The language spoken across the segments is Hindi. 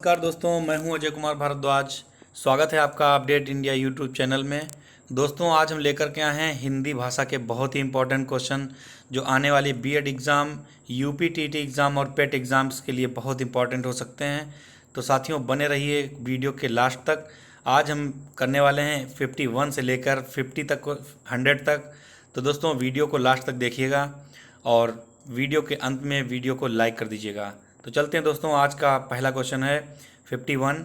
नमस्कार दोस्तों, मैं हूं अजय कुमार भारद्वाज। स्वागत है आपका अपडेट इंडिया यूट्यूब चैनल में। दोस्तों, आज हम लेकर के आए हैं हिंदी भाषा के बहुत ही इंपॉर्टेंट क्वेश्चन जो आने वाली BEd exam, UP TT exam और पेट एग्ज़ाम्स के लिए बहुत इंपॉर्टेंट हो सकते हैं। तो साथियों, बने रहिए वीडियो के लास्ट तक। आज हम करने वाले हैं 51 से लेकर 50 तक, 100 तक। तो दोस्तों, वीडियो को लास्ट तक देखिएगा और वीडियो के अंत में वीडियो को लाइक कर दीजिएगा। तो चलते हैं दोस्तों, आज का पहला क्वेश्चन है 51।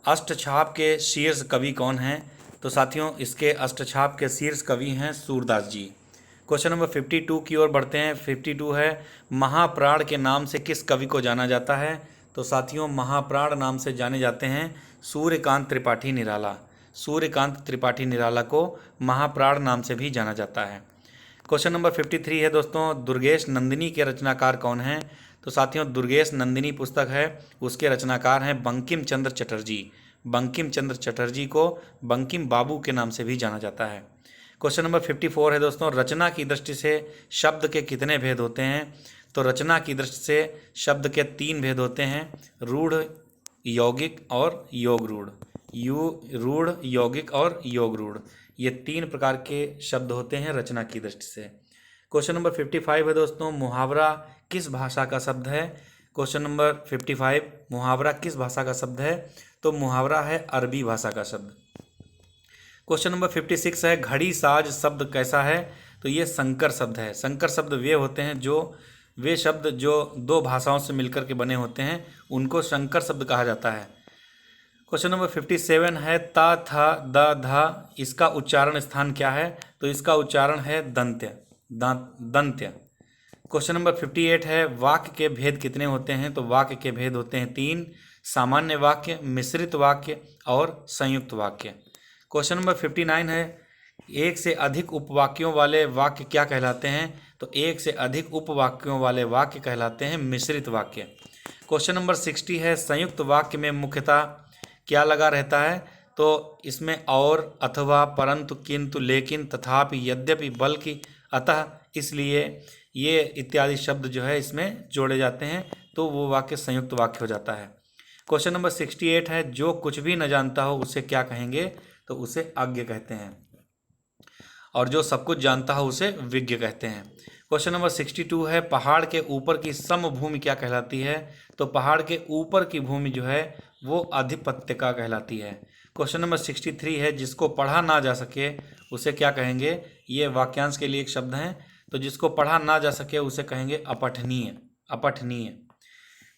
अष्टछाप के शीर्ष कवि कौन हैं? तो साथियों, इसके अष्टछाप के शीर्ष कवि हैं सूरदास जी। क्वेश्चन नंबर 52 की ओर बढ़ते हैं। 52 है, महाप्राण के नाम से किस कवि को जाना जाता है? तो साथियों, महाप्राण नाम से जाने जाते हैं सूर्यकांत त्रिपाठी निराला। सूर्यकांत त्रिपाठी निराला को महाप्राण नाम से भी जाना जाता है। क्वेश्चन नंबर 53 है दोस्तों, दुर्गेश नंदिनी के रचनाकार कौन हैं? तो साथियों, दुर्गेश नंदिनी पुस्तक है, उसके रचनाकार हैं बंकिम चंद्र चटर्जी। बंकिम चंद्र चटर्जी को बंकिम बाबू के नाम से भी जाना जाता है। क्वेश्चन नंबर 54 है दोस्तों, रचना की दृष्टि से शब्द के कितने भेद होते हैं? तो रचना की दृष्टि से शब्द के 3 भेद होते हैं, रूढ़, यौगिक और योग रूढ़। रूढ़, यौगिक और योग रूढ़, ये 3 प्रकार के शब्द होते हैं रचना की दृष्टि से। क्वेश्चन नंबर 55 है दोस्तों, मुहावरा किस भाषा का शब्द है? क्वेश्चन नंबर 55, मुहावरा किस भाषा का शब्द है? तो मुहावरा है अरबी भाषा का शब्द। क्वेश्चन नंबर 56 है, घड़ी साज शब्द कैसा है? तो ये संकर शब्द है। संकर शब्द वे होते हैं वे शब्द जो 2 भाषाओं से मिलकर के बने होते हैं, उनको संकर शब्द कहा जाता है। क्वेश्चन नंबर 57 है, ता, था, द, धा, इसका उच्चारण स्थान क्या है? तो इसका उच्चारण है दंत्य, दंत्य। क्वेश्चन नंबर 58 है, वाक्य के भेद कितने होते हैं? तो वाक्य के भेद होते हैं 3, सामान्य वाक्य, मिश्रित वाक्य और संयुक्त वाक्य। क्वेश्चन नंबर 59 है, एक से अधिक उपवाक्यों वाले वाक्य क्या कहलाते हैं? तो एक से अधिक उपवाक्यों वाले वाक्य कहलाते हैं मिश्रित वाक्य। क्वेश्चन नंबर 60 है, संयुक्त वाक्य में मुख्यतः क्या लगा रहता है? तो इसमें और, अथवा, परंतु, किंतु, लेकिन, तथापि, यद्यपि, बल्कि, अतः, इसलिए, ये इत्यादि शब्द जो है इसमें जोड़े जाते हैं, तो वो वाक्य संयुक्त वाक्य हो जाता है। क्वेश्चन नंबर 68 है, जो कुछ भी न जानता हो उसे क्या कहेंगे? तो उसे अज्ञ कहते हैं, और जो सब कुछ जानता हो उसे विज्ञ कहते हैं। क्वेश्चन नंबर 62 है, पहाड़ के ऊपर की समभूमि क्या कहलाती है? तो पहाड़ के ऊपर की भूमि जो है वो अधिपत्यका कहलाती है। क्वेश्चन नंबर 63 है, जिसको पढ़ा ना जा सके उसे क्या कहेंगे? ये वाक्यांश के लिए एक शब्द है, तो जिसको पढ़ा ना जा सके उसे कहेंगे अपठनीय, अपठनीय।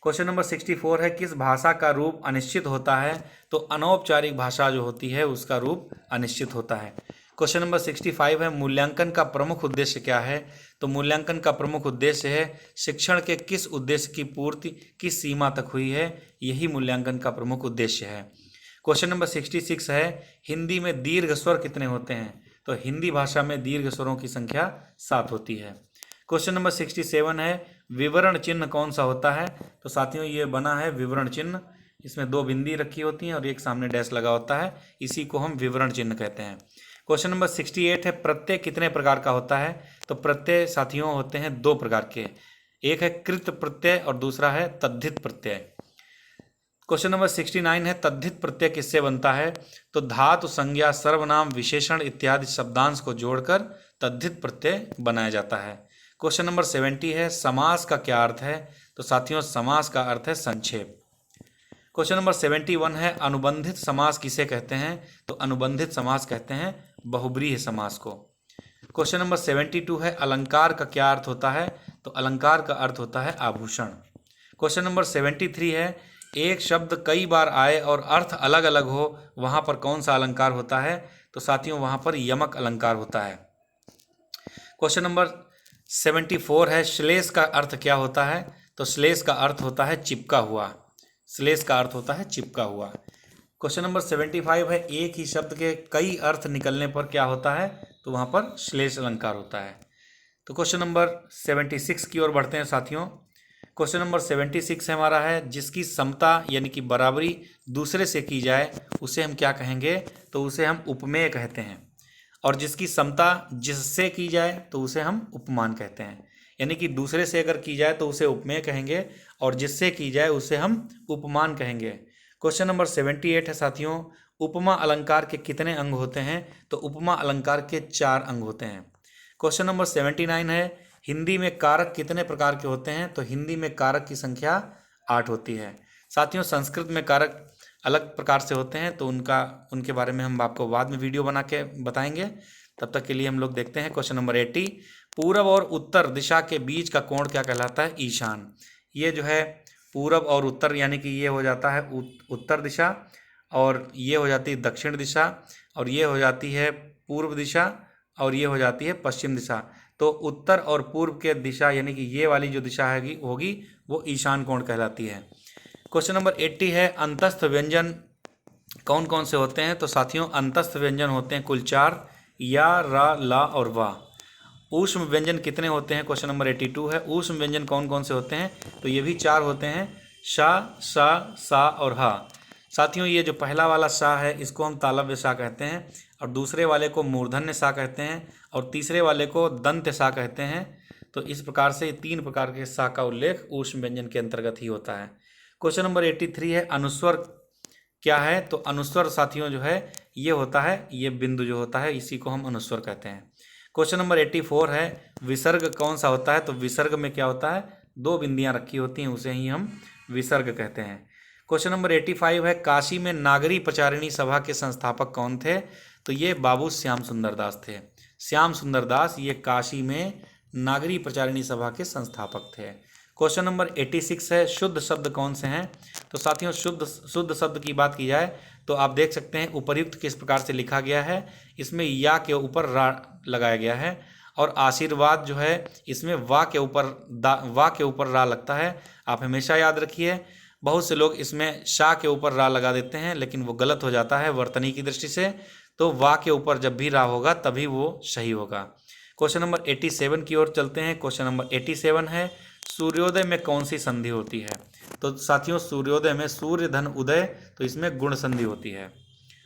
क्वेश्चन नंबर 64 है, किस भाषा का रूप अनिश्चित होता है? तो अनौपचारिक भाषा जो होती है उसका रूप अनिश्चित होता है। क्वेश्चन नंबर 65 है, मूल्यांकन का प्रमुख उद्देश्य क्या है? तो मूल्यांकन का प्रमुख उद्देश्य है शिक्षण के किस उद्देश्य की पूर्ति किस सीमा तक हुई है, यही मूल्यांकन का प्रमुख उद्देश्य है। क्वेश्चन नंबर 66 है, हिंदी में दीर्घ स्वर कितने होते हैं? तो हिंदी भाषा में दीर्घ स्वरों की संख्या 7 होती है। क्वेश्चन नंबर 67 है, विवरण चिन्ह कौन सा होता है? तो साथियों, ये बना है विवरण चिन्ह, इसमें 2 बिंदी रखी होती हैं और एक सामने डैश लगा होता है, इसी को हम विवरण चिन्ह कहते हैं। क्वेश्चन नंबर 68 है, प्रत्यय कितने प्रकार का होता है? तो प्रत्यय साथियों होते हैं 2 प्रकार के, एक है कृत प्रत्यय और दूसरा है तद्धित प्रत्यय। क्वेश्चन नंबर 69 है, तद्धित प्रत्यय किससे बनता है? तो धातु, संज्ञा, सर्वनाम, विशेषण इत्यादि शब्दांश को जोड़कर तद्धित प्रत्यय बनाया जाता है। क्वेश्चन नंबर 70 है, समास का क्या अर्थ है? तो साथियों, समास का अर्थ है संक्षेप। क्वेश्चन नंबर 71 है, अनुबंधित समास किसे कहते हैं? तो अनुबंधित समास कहते हैं बहुब्रीहि समास को। क्वेश्चन नंबर 72 है, अलंकार का क्या अर्थ होता है? तो अलंकार का अर्थ होता है आभूषण। क्वेश्चन नंबर 73 है, एक शब्द कई बार आए और अर्थ अलग अलग हो, वहाँ पर कौन सा अलंकार होता है? तो साथियों, वहाँ पर यमक अलंकार होता है। क्वेश्चन नंबर 74 है, श्लेष का अर्थ क्या होता है? तो श्लेष का अर्थ होता है चिपका हुआ, श्लेष का अर्थ होता है चिपका हुआ। क्वेश्चन नंबर 75 है, एक ही शब्द के कई अर्थ निकलने पर क्या होता है? तो वहाँ पर श्लेष अलंकार होता है। तो क्वेश्चन नंबर 76 की ओर बढ़ते हैं साथियों। क्वेश्चन नंबर 76 है हमारा है, जिसकी समता यानी कि बराबरी दूसरे से की जाए उसे हम क्या कहेंगे? तो उसे हम उपमेय कहते हैं, और जिसकी समता जिससे की जाए तो उसे हम उपमान कहते हैं। यानी कि दूसरे से अगर की जाए तो उसे उपमेय कहेंगे और जिससे की जाए उसे हम उपमान कहेंगे। क्वेश्चन नंबर 78 है साथियों, उपमा अलंकार के कितने अंग होते हैं? तो उपमा अलंकार के 4 अंग होते हैं। क्वेश्चन नंबर 79 है, हिंदी में कारक कितने प्रकार के होते हैं? तो हिंदी में कारक की संख्या 8 होती है। साथियों संस्कृत में कारक अलग प्रकार से होते हैं, तो उनके बारे में हम आपको बाद में वीडियो बना के बताएंगे। तब तक के लिए हम लोग देखते हैं क्वेश्चन नंबर 80, पूरब और उत्तर दिशा के बीच का कोण क्या कहलाता है? ईशान। ये जो है पूरब और उत्तर, यानी कि ये हो जाता है उत्तर दिशा, और ये हो जाती है दक्षिण दिशा, और ये हो जाती है पूर्व दिशा, और ये हो जाती है पश्चिम दिशा। तो उत्तर और पूर्व के दिशा, यानी कि ये वाली जो दिशा होगी वो ईशान कोण कहलाती है। क्वेश्चन नंबर 80 है, अंतस्थ व्यंजन कौन कौन से होते हैं? तो साथियों अंतस्थ व्यंजन होते हैं कुल 4, या, रा, ला और वा। ऊष्म व्यंजन कितने होते हैं? क्वेश्चन नंबर 82 है, ऊष्म व्यंजन कौन कौन से होते हैं? तो ये भी 4 होते हैं, शा, सा, सा और हा। साथियों ये जो पहला वाला सा है इसको हम तालव्य सा कहते हैं, और दूसरे वाले को मूर्धन्य सा कहते हैं, और तीसरे वाले को दंत्य सा कहते हैं। तो इस प्रकार से 3 प्रकार के सा का उल्लेख ऊष्म व्यंजन के अंतर्गत ही होता है। क्वेश्चन नंबर 83 है, अनुस्वर क्या है? तो अनुस्वर साथियों जो है ये होता है, ये बिंदु जो होता है इसी को हम अनुस्वर कहते हैं। क्वेश्चन नंबर 84 है, विसर्ग कौन सा होता है? तो विसर्ग में क्या होता है? 2 बिंदियां रखी होती हैं, उसे ही हम विसर्ग कहते हैं। क्वेश्चन नंबर 85 है, काशी में नागरी प्रचारिणी सभा के संस्थापक कौन थे? तो ये बाबू श्याम सुंदर दास थे। श्याम सुंदर दास ये काशी में नागरी प्रचारिणी सभा के संस्थापक थे। क्वेश्चन नंबर 86 है, शुद्ध शब्द कौन से हैं? तो साथियों शुद्ध शब्द की बात की जाए तो आप देख सकते हैं उपर्युक्त किस प्रकार से लिखा गया है। इसमें या के ऊपर रा लगाया गया है, और आशीर्वाद जो है इसमें वा के ऊपर रा लगता है। आप हमेशा याद रखिए, बहुत से लोग इसमें शा के ऊपर रा लगा देते हैं, लेकिन वो गलत हो जाता है वर्तनी की दृष्टि से। तो वा के ऊपर जब भी रा होगा तभी वो सही होगा। क्वेश्चन नंबर 87 की ओर चलते हैं। क्वेश्चन नंबर 87 है, सूर्योदय में कौन सी संधि होती है? तो साथियों सूर्योदय में सूर्य धन उदय, तो इसमें गुण संधि होती है।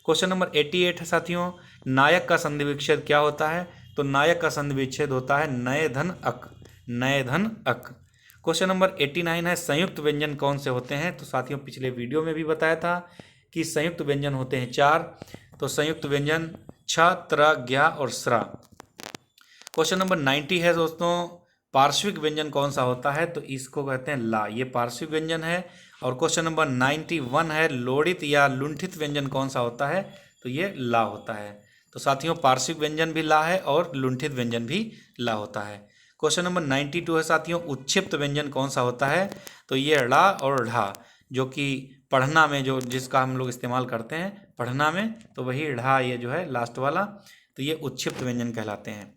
क्वेश्चन नंबर 88 है साथियों, नायक का संधि विच्छेद क्या होता है? तो नायक का संधि विच्छेद होता है नय धन अक, नय धन अक। क्वेश्चन नंबर 89 है, संयुक्त व्यंजन कौन से होते हैं? तो साथियों पिछले वीडियो में भी बताया था कि संयुक्त व्यंजन होते हैं 4। तो संयुक्त व्यंजन छ, त्र, ज्ञा और स्रा। क्वेश्चन नंबर 90 है दोस्तों, पार्श्विक व्यंजन कौन सा होता है? तो इसको कहते हैं ला, ये पार्श्विक व्यंजन है। और क्वेश्चन नंबर 91 है, लोड़ित या लुंठित व्यंजन कौन सा होता है? तो ये ला होता है। तो साथियों पार्श्विक व्यंजन भी ला है और लुंठित व्यंजन भी ला होता है। क्वेश्चन नंबर 92 है साथियों, उच्छिप्त व्यंजन कौन सा होता है? तो ये ड़ा और ढा, जो कि पढ़ना में जिसका हम लोग इस्तेमाल करते हैं पढ़ना में, तो वही ढा ये जो है लास्ट वाला, तो ये उच्छिप्त व्यंजन कहलाते हैं।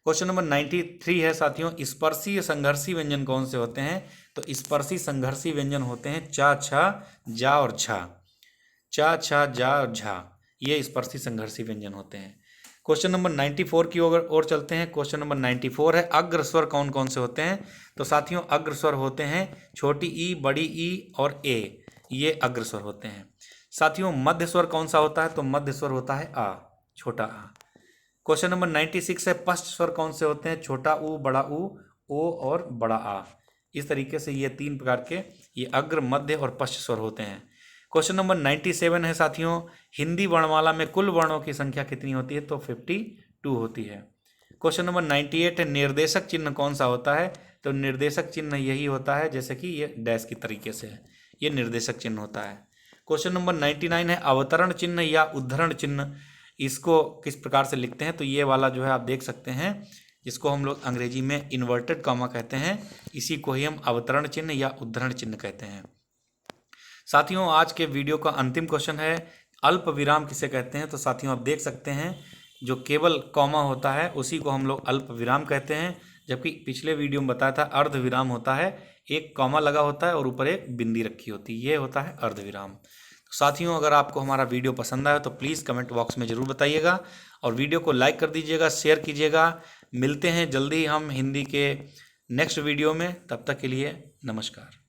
क्वेश्चन नंबर 93 है साथियों, स्पर्शी संघर्षी व्यंजन कौन से होते हैं? तो स्पर्शी संघर्षी व्यंजन होते हैं चा, छा, जा और छा। चा, छा, जा और झा, ये स्पर्शी संघर्षी व्यंजन होते हैं। क्वेश्चन नंबर 94 की ओर चलते हैं। क्वेश्चन नंबर 94 है, अग्र स्वर कौन कौन से होते हैं? तो साथियों अग्र स्वर होते हैं छोटी ई, बड़ी ई और ए, ये अग्र स्वर होते हैं। साथियों मध्य स्वर कौन सा होता है? तो मध्य स्वर होता है आ, छोटा आ। क्वेश्चन नंबर 96 है, पश्च स्वर कौन से होते हैं? छोटा ऊ, बड़ा ऊ, ओ और बड़ा आ। इस तरीके से ये 3 प्रकार के ये अग्र, मध्य और पश्च स्वर होते हैं। क्वेश्चन नंबर 97 है साथियों, हिंदी वर्णमाला में कुल वर्णों की संख्या कितनी होती है? तो 52 होती है। क्वेश्चन नंबर 98 है, निर्देशक चिन्ह कौन सा होता है? तो निर्देशक चिन्ह यही होता है जैसे कि ये डैश की तरीके से है, ये निर्देशक चिन्ह होता है। क्वेश्चन नंबर 99 है, अवतरण चिन्ह या उद्धरण चिन्ह, इसको किस प्रकार से लिखते हैं? तो ये वाला जो है आप देख सकते हैं, इसको हम लोग अंग्रेजी में इन्वर्टेड कॉमा कहते हैं, इसी को ही हम अवतरण चिन्ह या उद्धरण चिन्ह कहते हैं। साथियों आज के वीडियो का अंतिम क्वेश्चन है, अल्प विराम किसे कहते हैं? तो साथियों आप देख सकते हैं जो केवल कॉमा होता है उसी को हम लोग अल्प विराम कहते हैं, जबकि पिछले वीडियो में बताया था अर्ध विराम होता है, एक कॉमा लगा होता है और ऊपर एक बिंदी रखी होती है, ये होता है अर्ध विराम। तो साथियों अगर आपको हमारा वीडियो पसंद आया तो प्लीज़ कमेंट बॉक्स में ज़रूर बताइएगा, और वीडियो को लाइक कर दीजिएगा, शेयर कीजिएगा। मिलते हैं जल्दी हम हिंदी के नेक्स्ट वीडियो में, तब तक के लिए नमस्कार।